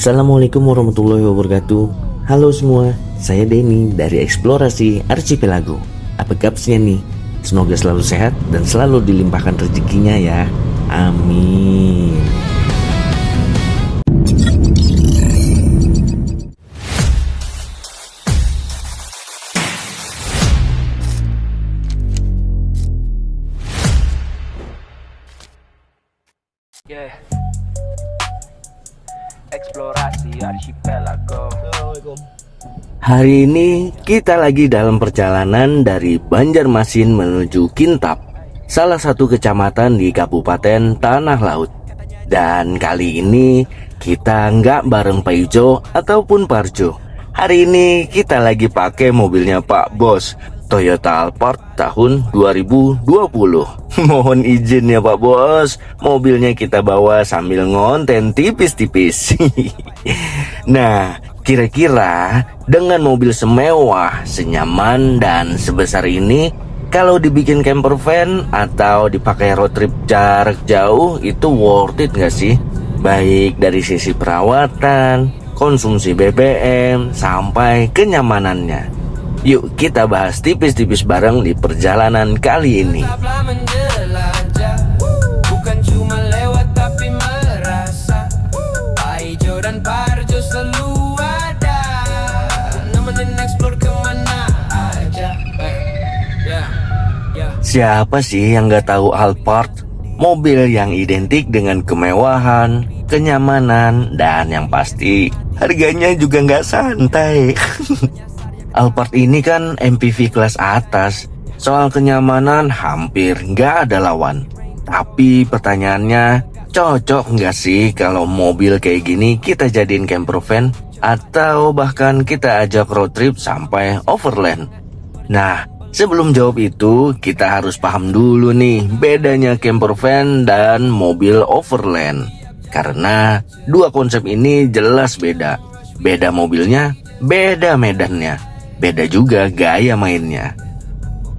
Assalamualaikum warahmatullahi wabarakatuh. Halo semua, saya Denny dari Eksplorasi Archipelago. Apa kabarnya nih? Semoga selalu sehat dan selalu dilimpahkan rezekinya ya. Amin. Yeah. Eksplorasi Archipelago. Assalamualaikum. Hari ini kita lagi dalam perjalanan dari Banjarmasin menuju Kintab, salah satu kecamatan di Kabupaten Tanah Laut. Dan kali ini kita nggak bareng Pak Ijo ataupun Parjo. Hari ini kita lagi pakai mobilnya Pak Bos, Toyota Alphard tahun 2020. Mohon izin ya Pak Bos, mobilnya kita bawa sambil ngonten tipis-tipis. Nah, kira-kira dengan mobil semewah, senyaman dan sebesar ini, kalau dibikin camper van atau dipakai road trip jarak jauh, itu worth it nggak sih? Baik dari sisi perawatan, konsumsi BBM, sampai kenyamanannya. Yuk kita bahas tipis-tipis bareng di perjalanan kali ini. Tetaplah menjelajah, bukan cuma lewat tapi merasa. Pak Ijo dan Parjo selalu ada, nemenin explore kemana aja. Siapa sih yang gak tahu Alphard? Mobil yang identik dengan kemewahan, kenyamanan, dan yang pasti harganya juga gak santai. Alphard ini kan MPV kelas atas. Soal kenyamanan hampir nggak ada lawan. Tapi pertanyaannya, cocok nggak sih kalau mobil kayak gini kita jadiin camper van? Atau bahkan kita ajak road trip sampai overland? Nah, sebelum jawab itu, kita harus paham dulu nih bedanya camper van dan mobil overland. Karena dua konsep ini jelas beda. Beda mobilnya, beda medannya, beda juga gaya mainnya.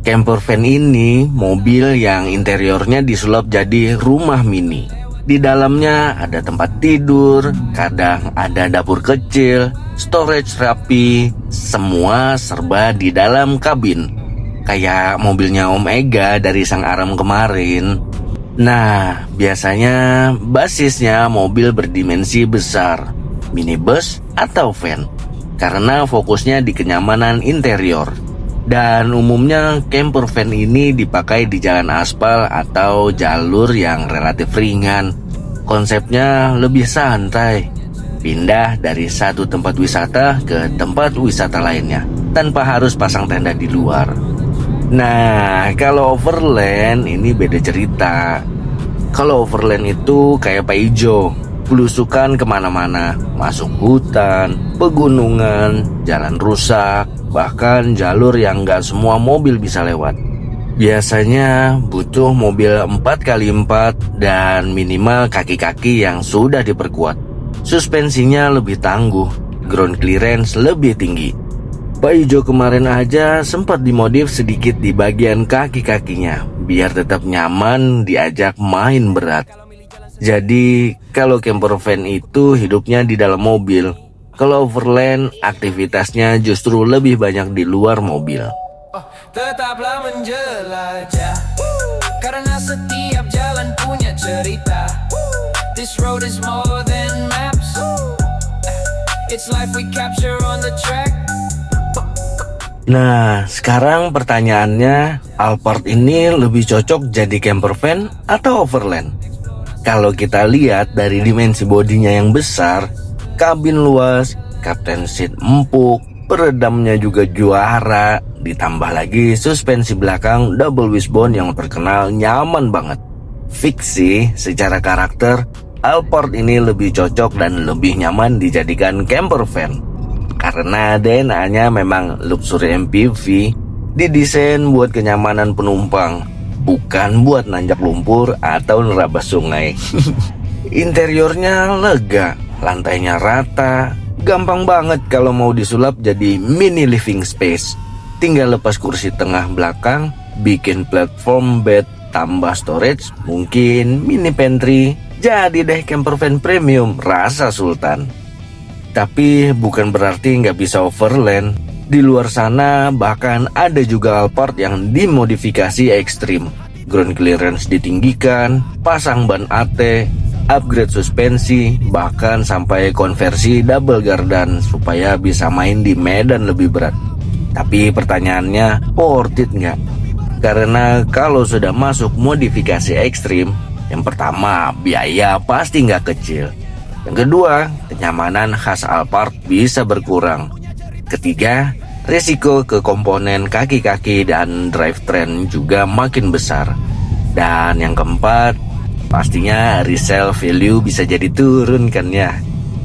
Camper van ini mobil yang interiornya disulap jadi rumah mini. Di dalamnya ada tempat tidur, kadang ada dapur kecil, storage rapi, semua serba di dalam kabin. Kayak mobilnya Om Ega dari Sang Aram kemarin. Nah, biasanya basisnya mobil berdimensi besar, minibus atau van, karena fokusnya di kenyamanan interior. Dan umumnya camper van ini dipakai di jalan aspal atau jalur yang relatif ringan. Konsepnya lebih santai, pindah dari satu tempat wisata ke tempat wisata lainnya tanpa harus pasang tenda di luar. Nah, kalau overland ini beda cerita. Kalau overland itu kayak Pak Ijo, belusukan kemana-mana, masuk hutan, pegunungan, jalan rusak, bahkan jalur yang gak semua mobil bisa lewat. Biasanya butuh mobil 4x4 dan minimal kaki-kaki yang sudah diperkuat. Suspensinya lebih tangguh, ground clearance lebih tinggi. Pak Ijo kemarin aja sempat dimodif sedikit di bagian kaki-kakinya, biar tetap nyaman diajak main berat. Jadi, kalau camper van itu hidupnya di dalam mobil. Kalau overland, aktivitasnya justru lebih banyak di luar mobil. Tetaplah menjelajah, karena setiap jalan punya cerita. This road is more than maps, it's life we capture on the track. Nah, sekarang pertanyaannya, Alphard ini lebih cocok jadi camper van atau overland? Kalau kita lihat dari dimensi bodinya yang besar, kabin luas, captain seat empuk, peredamnya juga juara, ditambah lagi suspensi belakang double wishbone yang terkenal nyaman banget. Fix sih, secara karakter, Alphard ini lebih cocok dan lebih nyaman dijadikan camper van. Karena DNA-nya memang luxury MPV, didesain buat kenyamanan penumpang, bukan buat nanjak lumpur atau nerabas sungai. Interiornya lega, lantainya rata, gampang banget kalau mau disulap jadi mini living space. Tinggal lepas kursi tengah belakang, bikin platform bed, tambah storage, mungkin mini pantry. Jadi deh camper van premium rasa sultan. Tapi bukan berarti nggak bisa overland. Di luar sana bahkan ada juga Alphard yang dimodifikasi ekstrim. Ground clearance ditinggikan, pasang ban AT, upgrade suspensi, bahkan sampai konversi double gardan supaya bisa main di medan lebih berat. Tapi pertanyaannya, worth it nggak? Karena kalau sudah masuk modifikasi ekstrim, yang pertama biaya pasti nggak kecil. Yang kedua, kenyamanan khas Alphard bisa berkurang. Ketiga, risiko ke komponen kaki-kaki dan drivetrain juga makin besar. Dan yang keempat, pastinya resale value bisa jadi turun kan ya.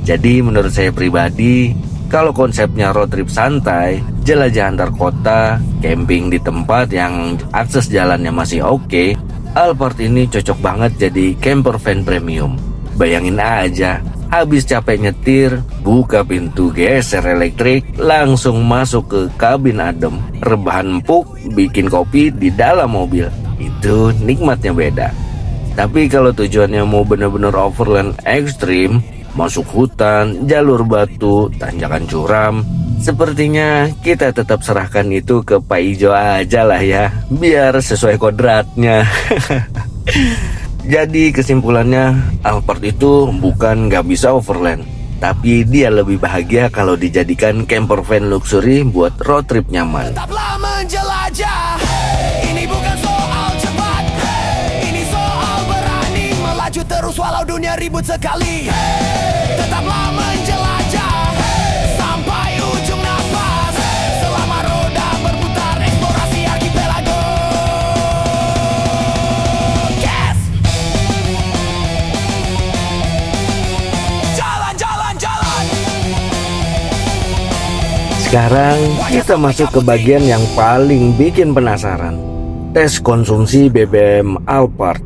Jadi menurut saya pribadi, kalau konsepnya road trip santai, jelajah antar kota, camping di tempat yang akses jalannya masih oke, Alphard ini cocok banget jadi camper van premium. Bayangin aja, habis capek nyetir, buka pintu geser elektrik, langsung masuk ke kabin adem, rebahan empuk, bikin kopi di dalam mobil. Itu nikmatnya beda. Tapi kalau tujuannya mau bener-bener overland ekstrim, masuk hutan, jalur batu, tanjakan curam, sepertinya kita tetap serahkan itu ke Pak Ijo aja lah ya, biar sesuai kodratnya. Jadi kesimpulannya, Alphard itu bukan nggak bisa overland, tapi dia lebih bahagia kalau dijadikan camper van luxury buat road trip nyaman. Tetaplah menjelajah. Ini bukan soal cepat. Ini soal berani melaju terus walau dunia ribut sekali. Tetaplah menjelajah sampai ujung nafas. Selama roda berputar eksplorasi archipelago. Yes. Jalan, jalan, jalan. Sekarang kita masuk ke bagian yang paling bikin penasaran. Tes konsumsi BBM Alphard.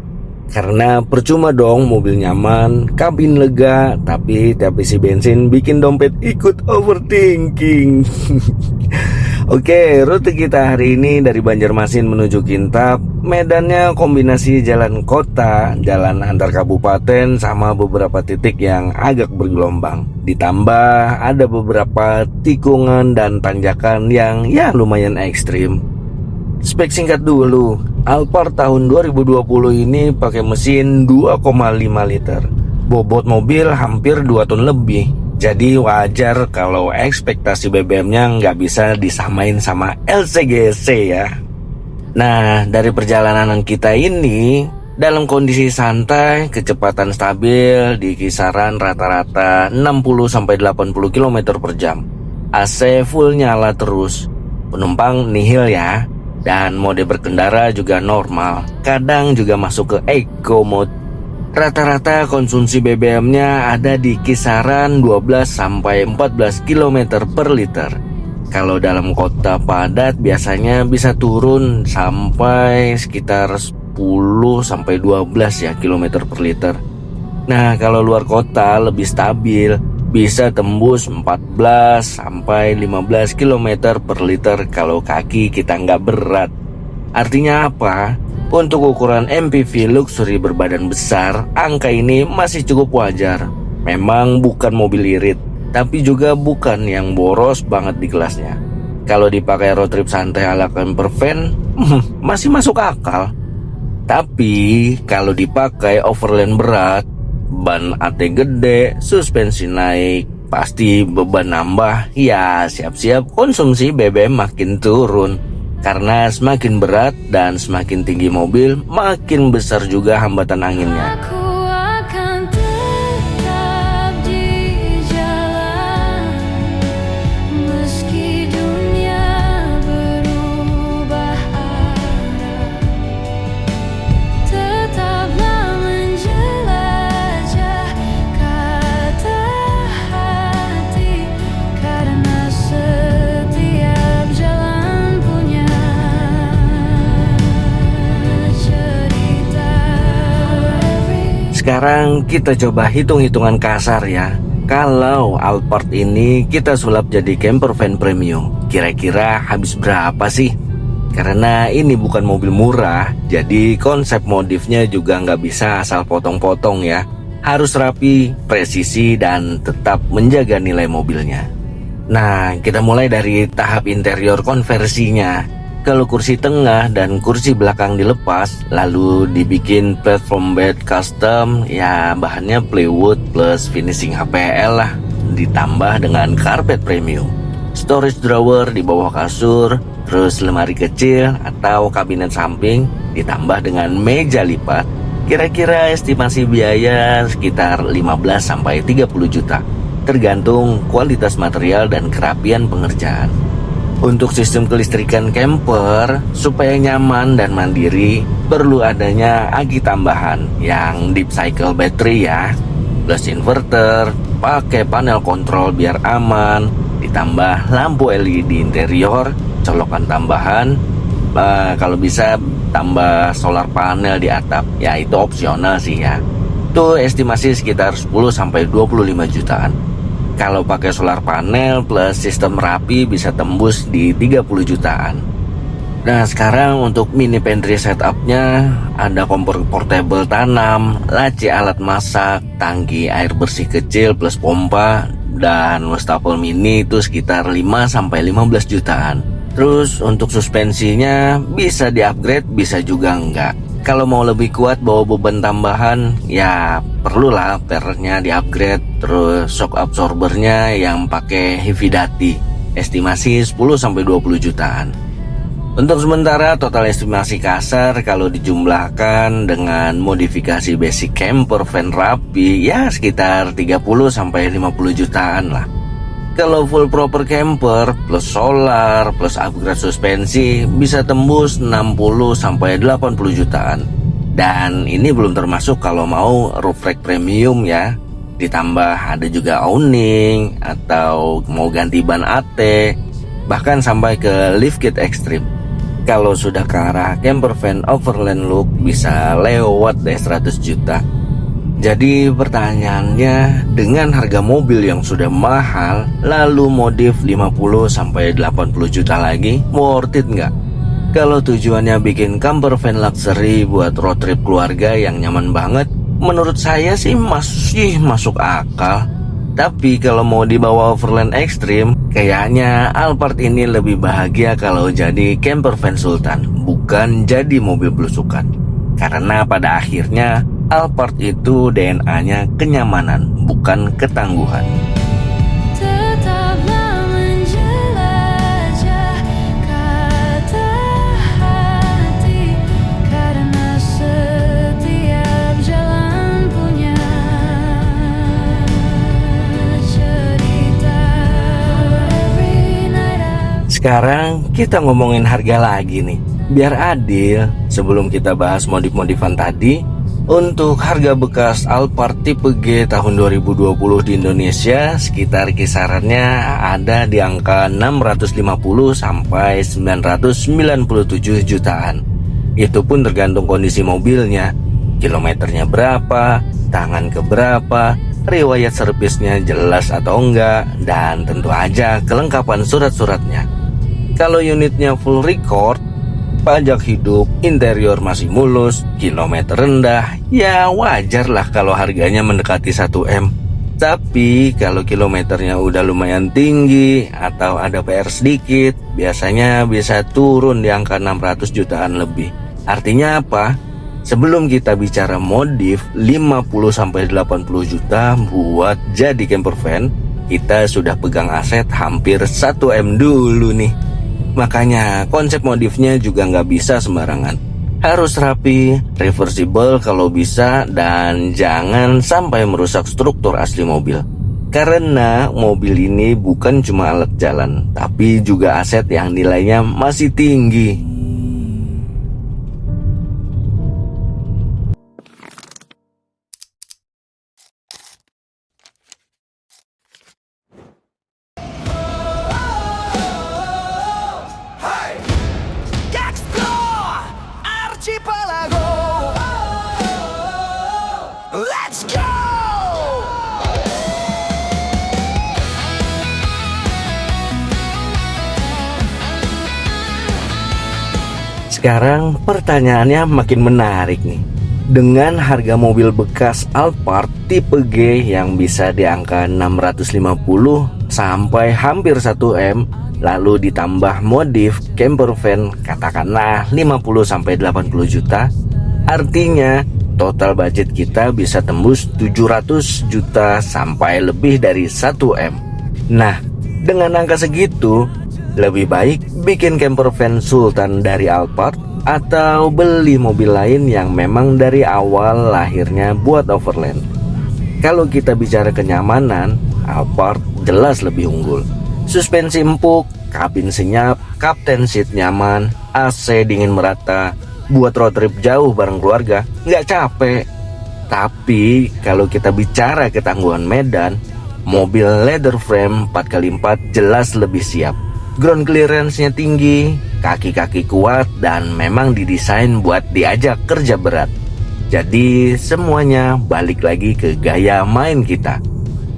Karena percuma dong mobil nyaman, kabin lega, tapi tiap isi bensin bikin dompet ikut overthinking. Oke, rute kita hari ini dari Banjarmasin menuju Kintab. Medannya kombinasi jalan kota, jalan antar kabupaten, sama beberapa titik yang agak bergelombang. Ditambah ada beberapa tikungan dan tanjakan yang ya lumayan ekstrim. Spek singkat dulu, Alphard tahun 2020 ini pakai mesin 2,5 liter. Bobot mobil hampir 2 ton lebih. Jadi wajar kalau ekspektasi BBM-nya nggak bisa disamain sama LCGC ya. Nah, dari perjalanan kita ini, dalam kondisi santai, kecepatan stabil di kisaran rata-rata 60-80 km per jam. AC full nyala terus, penumpang nihil ya. Dan mode berkendara juga normal, kadang juga masuk ke eco mode. Rata-rata konsumsi BBM-nya ada di kisaran 12-14 km per liter. Kalau dalam kota padat biasanya bisa turun sampai sekitar 10-12 ya km per liter. Nah, kalau luar kota lebih stabil, bisa tembus 14-15 km per liter kalau kaki kita nggak berat. Artinya apa? Untuk ukuran MPV luxury berbadan besar, angka ini masih cukup wajar. Memang bukan mobil irit, tapi juga bukan yang boros banget di kelasnya. Kalau dipakai road trip santai ala camper van, masih masuk akal. Tapi kalau dipakai overland berat, ban AT gede, suspensi naik, pasti beban nambah. Ya siap-siap konsumsi BBM makin turun. Karena semakin berat dan semakin tinggi mobil, makin besar juga hambatan anginnya. Aku akan tetap di jalan meski dunia berubah arah. Tetaplah menjelajah kata hati, karena setiap jalan punya cerita. Sekarang kita coba hitung-hitungan kasar ya. Kalau Alphard ini kita sulap jadi camper van premium, kira-kira habis berapa sih? Karena ini bukan mobil murah, jadi konsep modifnya juga nggak bisa asal potong-potong ya. Harus rapi, presisi, dan tetap menjaga nilai mobilnya. Nah, kita mulai dari tahap interior konversinya. Kalau kursi tengah dan kursi belakang dilepas, lalu dibikin platform bed custom, ya bahannya plywood plus finishing HPL lah, ditambah dengan karpet premium. Storage drawer di bawah kasur, terus lemari kecil atau kabinet samping, ditambah dengan meja lipat. Kira-kira estimasi biaya sekitar 15-30 juta, tergantung kualitas material dan kerapian pengerjaan. Untuk sistem kelistrikan camper, supaya nyaman dan mandiri, perlu adanya aki tambahan yang deep cycle battery ya, plus inverter, pakai panel kontrol biar aman, ditambah lampu LED interior, colokan tambahan, kalau bisa tambah solar panel di atap, ya itu opsional sih ya. Itu estimasi sekitar 10-25 jutaan. Kalau pakai solar panel plus sistem rapi bisa tembus di 30 jutaan. Nah, sekarang untuk mini pantry setupnya ada kompor portable tanam, laci alat masak, tangki air bersih kecil plus pompa, dan wastafel mini itu sekitar 5-15 jutaan. Terus untuk suspensinya bisa di-upgrade, bisa juga enggak. Kalau mau lebih kuat bawa beban tambahan, ya perlulah pernya di-upgrade. Terus shock absorbernya yang pakai heavy duty, estimasi 10-20 jutaan. Untuk sementara total estimasi kasar kalau dijumlahkan dengan modifikasi basic camper van rapi, ya sekitar 30-50 jutaan lah. Kalau full proper camper plus solar plus upgrade suspensi bisa tembus 60-80 jutaan. Dan ini belum termasuk kalau mau roof rack premium ya. Ditambah ada juga awning atau mau ganti ban AT, bahkan sampai ke lift kit ekstrim. Kalau sudah ke arah camper van overland look bisa lewat deh 100 juta. Jadi pertanyaannya, dengan harga mobil yang sudah mahal, lalu modif 50-80 juta lagi, worth it nggak? Kalau tujuannya bikin camper van luxury buat road trip keluarga yang nyaman banget, menurut saya sih masih masuk akal. Tapi kalau mau dibawa overland ekstrim, kayaknya Alphard ini lebih bahagia kalau jadi camper van sultan, bukan jadi mobil belusukan. Karena pada akhirnya Alphard itu DNA-nya kenyamanan, bukan ketangguhan. Tetaplah menjelajah kata hati, karena setiap jalan punya cerita. Every night I Sekarang kita ngomongin harga lagi nih. Biar adil, sebelum kita bahas modif-modifan tadi, untuk harga bekas Alphard tipe G tahun 2020 di Indonesia sekitar kisarannya ada di angka 650-997 jutaan. Itu pun tergantung kondisi mobilnya, kilometernya berapa, tangan keberapa, riwayat servisnya jelas atau enggak, dan tentu aja kelengkapan surat-suratnya. Kalau unitnya full record, pajak hidup, interior masih mulus, kilometer rendah, ya wajar lah kalau harganya mendekati 1 M. Tapi kalau kilometernya udah lumayan tinggi atau ada PR sedikit, biasanya bisa turun di angka 600 jutaan lebih. Artinya apa? Sebelum kita bicara modif 50-80 juta buat jadi camper van, kita sudah pegang aset hampir 1 M dulu nih. Makanya konsep modifnya juga nggak bisa sembarangan. Harus rapi, reversible kalau bisa, dan jangan sampai merusak struktur asli mobil. Karena mobil ini bukan cuma alat jalan, tapi juga aset yang nilainya masih tinggi. Explore Archipelago. Let's go. Sekarang pertanyaannya makin menarik nih. Dengan harga mobil bekas Alphard tipe G yang bisa di angka 650 sampai hampir 1M, lalu ditambah modif camper van katakanlah 50-80 juta, artinya total budget kita bisa tembus 700 juta sampai lebih dari 1M. Nah, dengan angka segitu, lebih baik bikin camper van Sultan dari Alphard atau beli mobil lain yang memang dari awal lahirnya buat overland. Kalau kita bicara kenyamanan, Alphard jelas lebih unggul. Suspensi empuk, kabin senyap, captain seat nyaman, AC dingin merata, buat road trip jauh bareng keluarga nggak capek. Tapi kalau kita bicara ketangguhan medan, mobil leather frame 4x4 jelas lebih siap. Ground clearance-nya tinggi, kaki-kaki kuat, dan memang didesain buat diajak kerja berat. Jadi semuanya balik lagi ke gaya main kita.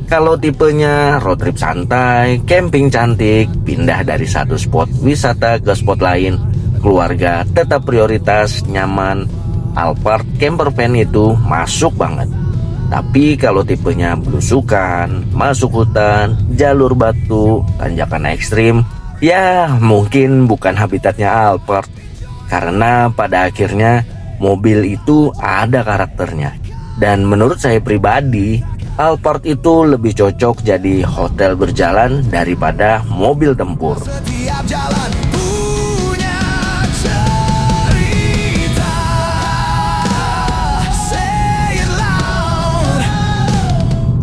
Kalau tipenya road trip santai, camping cantik, pindah dari satu spot wisata ke spot lain, keluarga tetap prioritas, nyaman, Alphard camper van itu masuk banget. Tapi kalau tipenya belusukan, masuk hutan, jalur batu, tanjakan ekstrim, ya mungkin bukan habitatnya Alphard. Karena pada akhirnya mobil itu ada karakternya. Dan menurut saya pribadi, Alphard itu lebih cocok jadi hotel berjalan daripada mobil tempur. Setiap jalan punya cerita. Say it loud.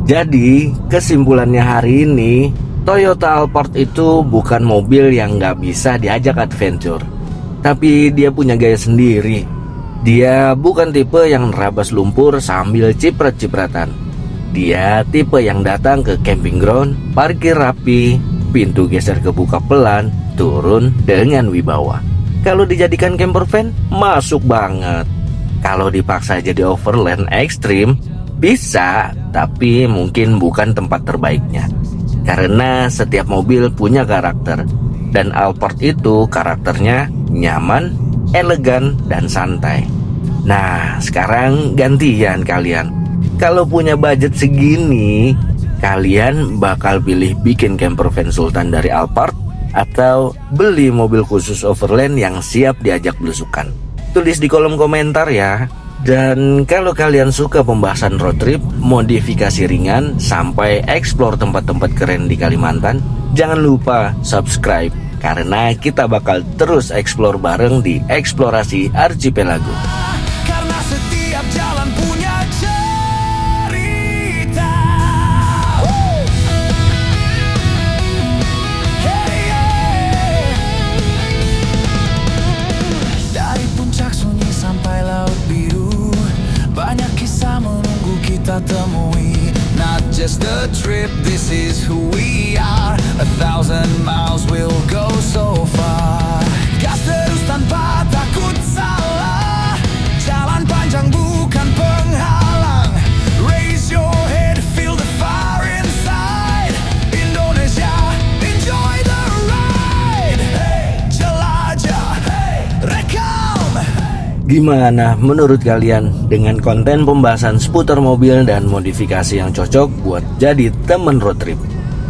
Jadi kesimpulannya hari ini, Toyota Alphard itu bukan mobil yang nggak bisa diajak adventure, tapi dia punya gaya sendiri. Dia bukan tipe yang nerabas lumpur sambil ciprat-cipratan. Dia tipe yang datang ke camping ground, parkir rapi, pintu geser kebuka pelan, turun dengan wibawa. Kalau dijadikan camper van, masuk banget. Kalau dipaksa jadi overland ekstrim, bisa, tapi mungkin bukan tempat terbaiknya. Karena setiap mobil punya karakter, dan Alphard itu karakternya nyaman, elegan, dan santai. Nah, sekarang gantian kalian. Kalau punya budget segini, kalian bakal pilih bikin camper van Sultan dari Alphard atau beli mobil khusus overland yang siap diajak belusukan? Tulis di kolom komentar ya. Dan kalau kalian suka pembahasan road trip, modifikasi ringan, sampai explore tempat-tempat keren di Kalimantan, jangan lupa subscribe, karena kita bakal terus explore bareng di Eksplorasi Archipelago. Karena setiap jalan punya cerita. Hey, yeah. Dari puncak sunyi sampai laut biru, banyak kisah menunggu kita temui. Not just a trip, this is who we are. 1,000 miles we'll go so far. Gas terus tanpa takut salah. Jalan panjang bukan penghalang. Raise your head, feel the fire inside. Indonesia, enjoy the ride. Hey, jelajah, hey, rekam. Gimana menurut kalian dengan konten pembahasan seputar mobil dan modifikasi yang cocok buat jadi temen road trip?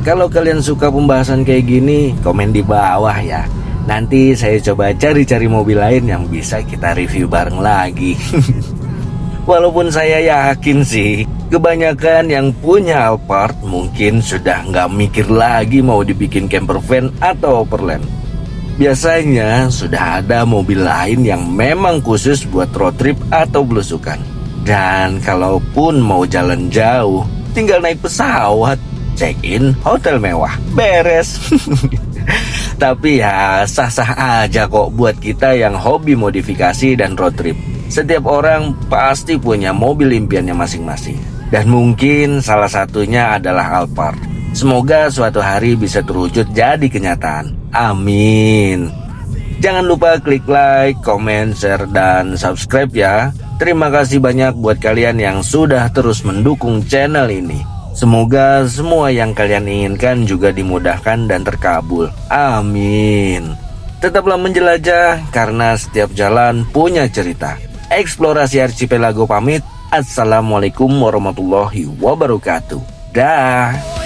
Kalau kalian suka pembahasan kayak gini, komen di bawah ya. Nanti saya coba cari-cari mobil lain yang bisa kita review bareng lagi. Walaupun saya yakin sih, kebanyakan yang punya Alphard mungkin sudah nggak mikir lagi mau dibikin camper van atau overland. Biasanya sudah ada mobil lain yang memang khusus buat road trip atau belusukan. Dan kalaupun mau jalan jauh, tinggal naik pesawat, check-in hotel mewah, beres. Tapi ya sah-sah aja kok buat kita yang hobi modifikasi dan road trip. Setiap orang pasti punya mobil impiannya masing-masing. Dan mungkin salah satunya adalah Alphard. Semoga suatu hari bisa terwujud jadi kenyataan. Amin. Jangan lupa klik like, comment, share, dan subscribe ya. Terima kasih banyak buat kalian yang sudah terus mendukung channel ini. Semoga semua yang kalian inginkan juga dimudahkan dan terkabul. Amin. Tetaplah menjelajah karena setiap jalan punya cerita. Eksplorasi Archipelago pamit. Assalamualaikum warahmatullahi wabarakatuh. Dah.